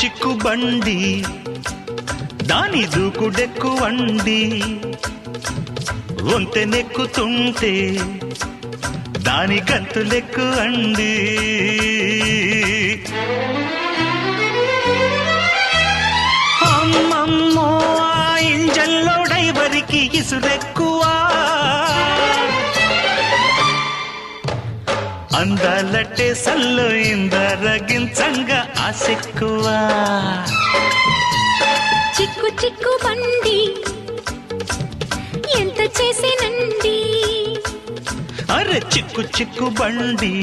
చిక్కు బండి దాని దూకుడెక్కువండి ఒంటెనెక్కుతుంటే దాని గంతులెక్కు అండి అమ్మమ్మో ఆ ఇంజన్లో డైవరికి ఇసురెక్కువా అందాలట్టే సల్లో ఇందరగించంగా ఆసెక్కువా చిక్కు చిక్కు బండి ఎంత చేసేనండి అరే చిక్కు చిక్కు బండి